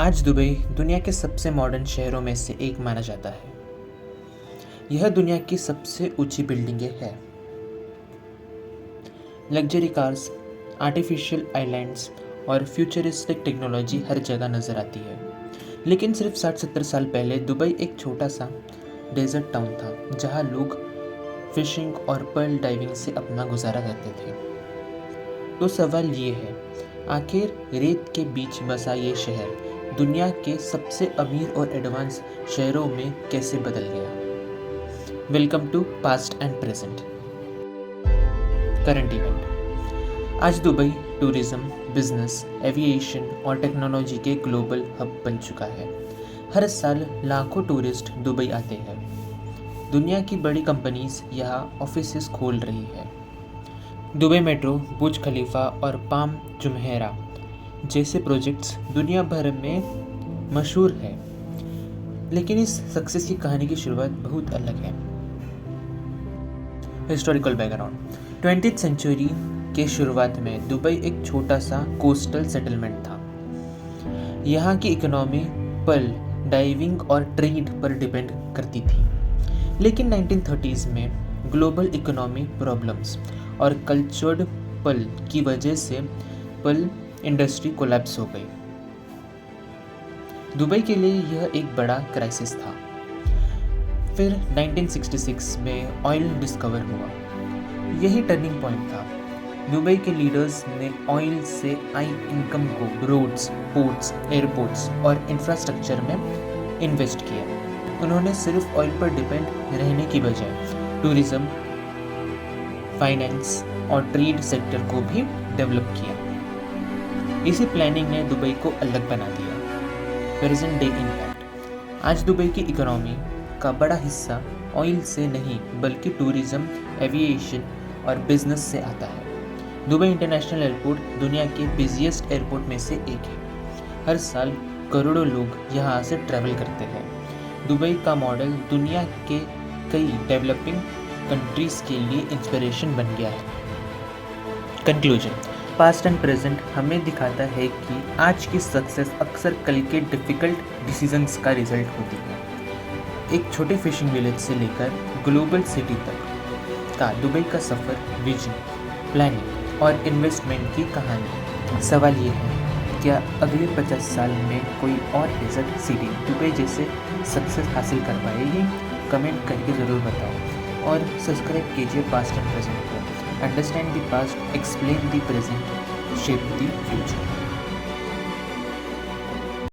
आज दुबई दुनिया के सबसे मॉडर्न शहरों में से एक माना जाता है। यह दुनिया की सबसे ऊंची बिल्डिंगें हैं, लग्जरी कार्स, आर्टिफिशियल आइलैंड्स और फ्यूचरिस्टिक टेक्नोलॉजी हर जगह नज़र आती है। लेकिन सिर्फ 60-70 साल पहले दुबई एक छोटा सा डेजर्ट टाउन था, जहां लोग फिशिंग और पर्ल डाइविंग से अपना गुजारा करते थे। तो सवाल ये है, आखिर रेत के बीच बसा ये शहर दुनिया के सबसे अमीर और एडवांस शहरों में कैसे बदल गया? Welcome to past and present. Current event. आज दुबई टूरिज्म, बिजनेस, एविएशन और टेक्नोलॉजी के ग्लोबल हब बन चुका है। हर साल लाखों टूरिस्ट दुबई आते हैं। दुनिया की बड़ी कंपनीज यहाँ ऑफिसेस खोल रही है। दुबई मेट्रो, बुर्ज खलीफा और पाम जुमेराह जैसे प्रोजेक्ट्स दुनिया भर में मशहूर है। लेकिन इस सक्सेस की कहानी की शुरुआत बहुत अलग है। Historical background. 20th सेंचुरी के शुरुआत में दुबई एक छोटा सा कोस्टल सेटलमेंट था। यहाँ की इकोनॉमी पर्ल डाइविंग और ट्रेड पर डिपेंड करती थी। लेकिन 1930s में ग्लोबल इकोनॉमी प्रॉब्लम्स और कल्चर्ड पर्ल की वजह से पर्ल इंडस्ट्री कोलैप्स हो गई। दुबई के लिए यह एक बड़ा क्राइसिस था। फिर 1966 में ऑयल डिस्कवर हुआ। यही टर्निंग पॉइंट था। दुबई के लीडर्स ने ऑयल से आई इनकम को रोड्स, पोर्ट्स, एयरपोर्ट्स और इंफ्रास्ट्रक्चर में इन्वेस्ट किया। उन्होंने सिर्फ ऑयल पर डिपेंड रहने की बजाय टूरिज्म, फाइनेंस और ट्रेड सेक्टर को भी डेवलप किया। इसी प्लानिंग ने दुबई को अलग बना दिया। Present day impact. आज दुबई की इकोनॉमी का बड़ा हिस्सा ऑयल से नहीं बल्कि टूरिज्म, एविएशन और बिजनेस से आता है। दुबई इंटरनेशनल एयरपोर्ट दुनिया के बिजिएस्ट एयरपोर्ट में से एक है। हर साल करोड़ों लोग यहाँ से ट्रैवल करते हैं। दुबई का मॉडल दुनिया के कई डेवलपिंग कंट्रीज के लिए इंस्पिरेशन बन गया है। कंक्लूजन। पास्ट एंड प्रेजेंट हमें दिखाता है कि आज की सक्सेस अक्सर कल के डिफ़िकल्ट डिसीजंस का रिजल्ट होती है। एक छोटे फिशिंग विलेज से लेकर ग्लोबल सिटी तक का दुबई का सफ़र विजन, प्लानिंग और इन्वेस्टमेंट की कहानी। सवाल ये है, क्या अगले 50 साल में कोई और डेजर्ट सिटी दुबई जैसे सक्सेस हासिल कर पाएगी? कमेंट करके ज़रूर बताओ और सब्सक्राइब कीजिए पास्ट एंड प्रेजेंट को। Understand the past, explain the present, shape the future.